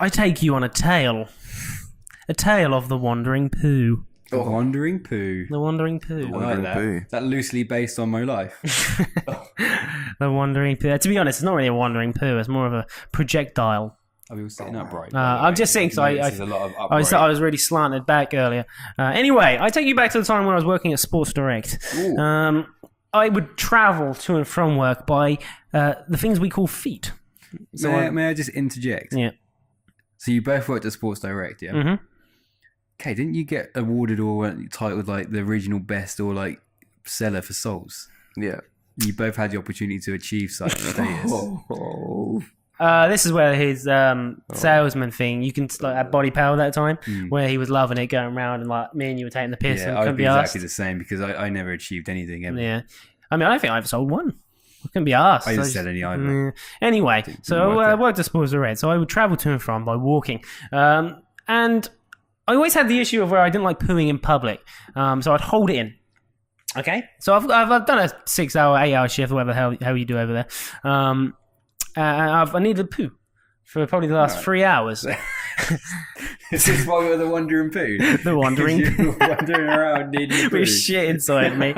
I take you on a tale of the wandering poo. The Wandering Poo. The Wandering Poo. I like that. Poo. That loosely based on my life. The Wandering Poo. To be honest, it's not really a wandering poo. It's more of a projectile. Are we all sitting upright? I'm just saying because I was really slanted back earlier. Anyway, I take you back to the time when I was working at Sports Direct. I would travel to and from work by the things we call feet. So may I just interject? Yeah. So you both worked at Sports Direct, yeah? Mm-hmm. Okay, didn't you get awarded or titled like the regional best or like seller for Souls? Yeah. You both had the opportunity to achieve such status. This is where his salesman thing, you can like at Body Power that time, where he was loving it, going around and like me and you were taking the piss. Yeah, and I'd be exactly the same because I never achieved anything ever. Yeah, I mean I don't think I ever sold one. I couldn't be asked. I didn't sell any either. Anyway, so I worked at Sports Direct, so I would travel to and from by walking, and I always had the issue of where I didn't like pooing in public, so I'd hold it in. Okay, so I've done a 6-hour, 8-hour shift, whatever the hell you do over there. I needed a poo for probably the last 3 hours. Is this why you're the Wandering Poo? The Wandering Poo. You were wandering around needing a poo. With shit inside me.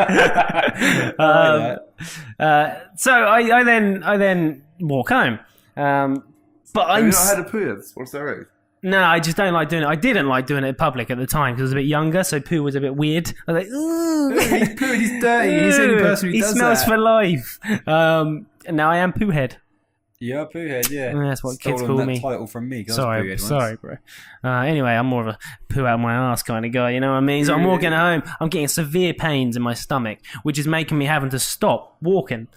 So I then walk home. But Have you not had a poo at Sports Direct? No, I just don't like doing it. I didn't like doing it in public at the time because I was a bit younger, so poo was a bit weird. I was like, ooh. He's pooed, he's dirty. He's the only person who does that. He smells for life. And now I am poo head. You're a poo head, yeah. That's what kids call me. Title from me. Sorry, bro. Anyway, I'm more of a poo out my ass kind of guy, you know what I mean? So I'm walking home, I'm getting severe pains in my stomach, which is making me having to stop walking.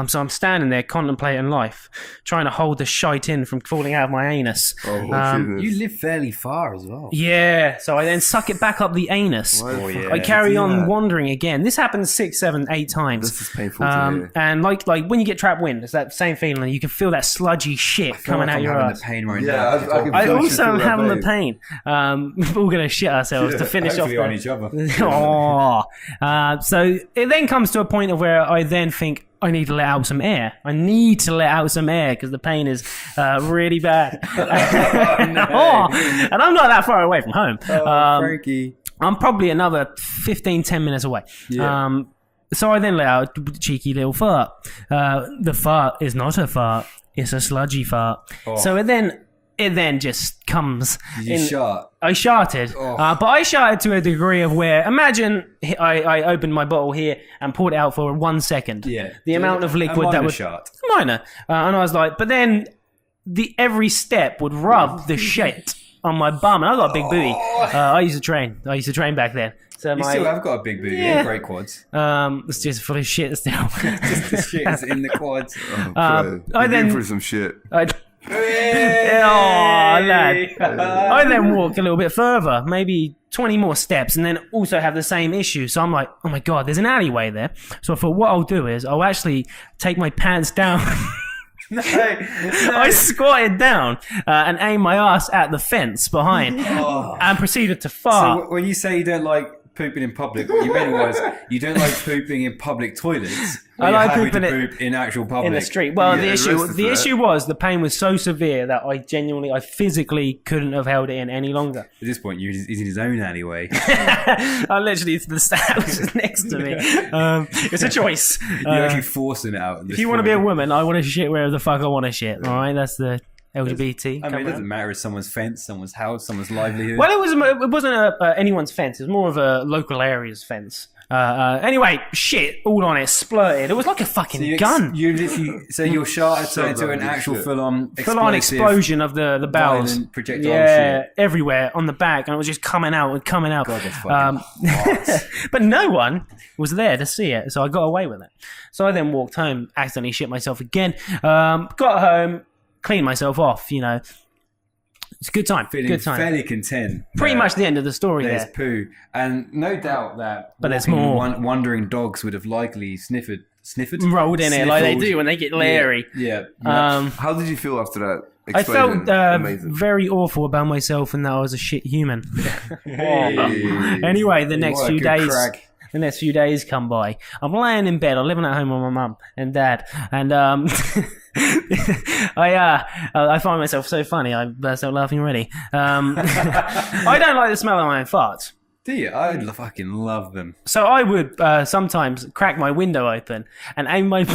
So I'm standing there contemplating life, trying to hold the shite in from falling out of my anus. You live fairly far as well. Yeah, so I then suck it back up the anus. I carry on wandering again. This happens 6, 7, 8 times. This is painful to hear. And like when you get trapped wind, it's that same feeling. You can feel that sludgy shit coming out your ass. The pain right now. I also am having the pain. We're all going to shit ourselves to finish off on each other. So it then comes to a point of where I then think, I need to let out some air. I need to let out some air because the pain is really bad. And I'm not that far away from home. Frankie. I'm probably another 15, 10 minutes away. Yeah. So I then let out a cheeky little fart. The fart is not a fart. It's a sludgy fart. So it then just comes. Did you shart? I sharted, but I sharted to a degree of where, imagine I opened my bottle here and poured it out for 1 second. Yeah. The amount of liquid that was shart. Minor. And I was like, but then every step would rub the shit on my bum. And I got a big booty. I used to train back then. So you still have got a big booty and great quads. It's just full of shit still. Just the shit is in the quads. I then for some shit. Lad. I then walk a little bit further, maybe 20 more steps, and then also have the same issue. So I'm like, oh my God, there's an alleyway there. So I thought what I'll do is I'll actually take my pants down. No. I squatted down and aimed my ass at the fence behind and proceeded to fart. So when you say you don't like pooping in public, what you meant was you don't like pooping in public toilets. I like pooping in actual public in the street. Well, the issue was the pain was so severe that I physically couldn't have held it in any longer. At this point, he's in his own alleyway. I'm literally the house is next to me. It's a choice. You're actually forcing it out. If you want to be a woman, I want to shit wherever the fuck I want to shit. All right, that's the LGBT. I mean, it doesn't matter. It's someone's fence, someone's house, someone's livelihood. Well, it wasn't anyone's fence. It was more of a local area's fence. Anyway, shit all on it, splurted. It was like a fucking gun. You literally, so your shot turned into an actual full-on explosion of the bowels. Projectile shit. Everywhere on the back, and it was just coming out and coming out. God, that's fucking But no one was there to see it, so I got away with it. So I then walked home, accidentally shit myself again. Got home, cleaned myself off, It's a good time. Feeling fairly content. Pretty much the end of the story there's there. Poo. And no doubt that but there's more. Wandering dogs would have likely sniffed? Rolled in it like they do when they get leery. Yeah. How did you feel after that? I felt very awful about myself and that I was a shit human. Anyway, the next few days... the next few days come by. I'm laying in bed. I'm living at home with my mum and dad, and I find myself so funny. I burst out laughing already. I don't like the smell of my own farts. Do you? I fucking love them. So I would sometimes crack my window open and aim my...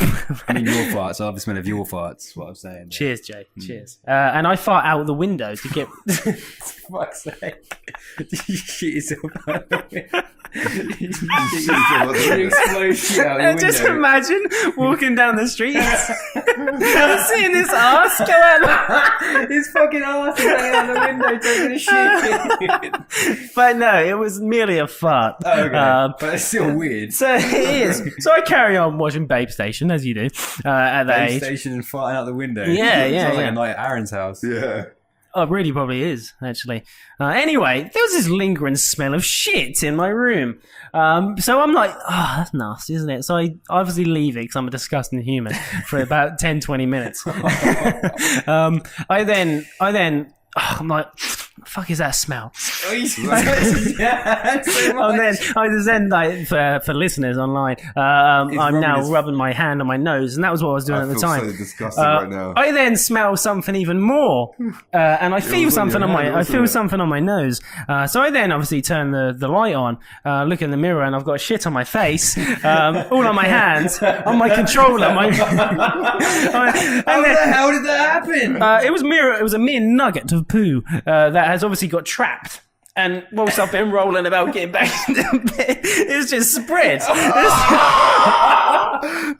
I mean, your farts. I love the smell of your farts, is what I'm saying. Cheers, Jay. Cheers. And I fart out the window to get... For fuck's sake. You shit yourself out the window. You explode shit out your Just window. imagine walking down the street seeing this arse go out. His fucking arse is hanging out the window taking a shit. But no, it was merely a fart. Oh, okay. But it's still weird. So it is. So I carry on watching Babe Station, as you do, at that age. Station and farting out the window. Yeah, yeah, Sounds like yeah. a night at Aaron's house. Yeah. Oh, it really probably is, actually. Anyway, there was this lingering smell of shit in my room. So I'm like, oh, that's nasty, isn't it? So I obviously leave it because I'm a disgusting human for about 10, 20 minutes. I'm like, fuck is that smell? And then like for listeners online, I'm now rubbing my hand on my nose, and that was what I was doing at the time. I feel so disgusting right now. I then smell something even more, and I feel something on my something on my nose. So I then obviously turn the light on, look in the mirror, and I've got shit on my face, all on my hands, on my controller. How the hell did that happen? It was a mere nugget of poo that has obviously got trapped. And whilst I've been rolling about getting back into bed, it's just spread. That's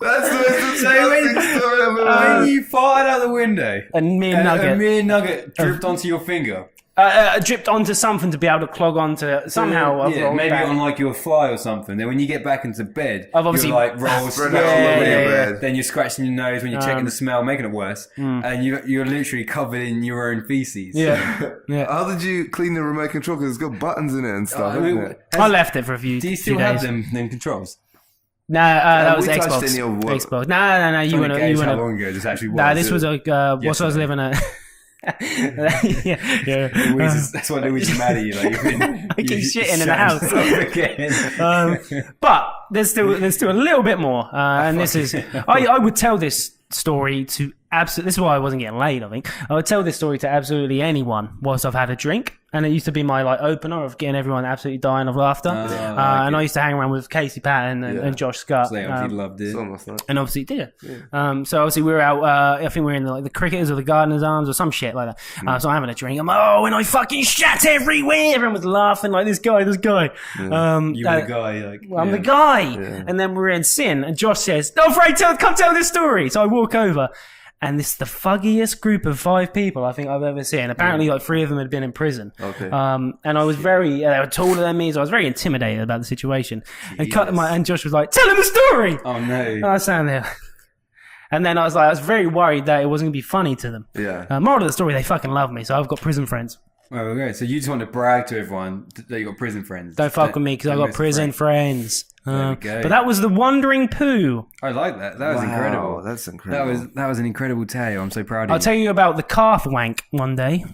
the most disgusting story I've ever heard. You farted out the window. A mere nugget. A mere nugget dripped onto your finger. Dripped onto something to be able to clog onto somehow. I've rolled maybe back. on like your thigh or something. Then when you get back into bed, I've obviously you're like rolls spread out all over your bed. Then you're scratching your nose when you're checking the smell, making it worse, and you're literally covered in your own feces. Yeah. How did you clean the remote control? Because it's got buttons in it and stuff, isn't it? I left it for a few. Do you still few have days. them controls? No, that was we touched Xbox. any of what- Xbox. No. You How weren't. long ago this actually was? Nah, this was like what I was living at. yeah. That's why Louis is mad at you. Like, I keep shitting in the house. But there's still a little bit more, and this is I would tell this story to absolutely. This is why I wasn't getting laid. I think I would tell this story to absolutely anyone whilst I've had a drink, and it used to be my like opener of getting everyone absolutely dying of laughter. And I used to hang around with Casey Patton and Josh Scott. So they obviously loved it. And obviously it did. So obviously we were out, I think we were in the Cricketers or the Gardener's Arms or some shit like that. So I'm having a drink. I'm like, oh, and I fucking shat everywhere. Everyone was laughing like this guy. You were the guy. Like, I'm the guy. And then we're in Sin, and Josh says, no, Frank, come tell this story. So I walk over, and this is the fuggiest group of 5 people I think I've ever seen. Apparently, like 3 of them had been in prison. Okay. And I was very, they were taller than me, so I was very intimidated about the situation. And Josh was like, tell him the story. Oh no. And I was standing there. And then I was very worried that it wasn't going to be funny to them. Yeah. Moral of the story, they fucking love me, so I've got prison friends. Oh, okay. So you just want to brag to everyone that you got prison friends. Don't fuck with me because I got prison friends. There we go. But that was the Wandering Poo. I like that. That was incredible. That's incredible. That was an incredible tale. I'm so proud of you. I'll tell you about the calf wank one day.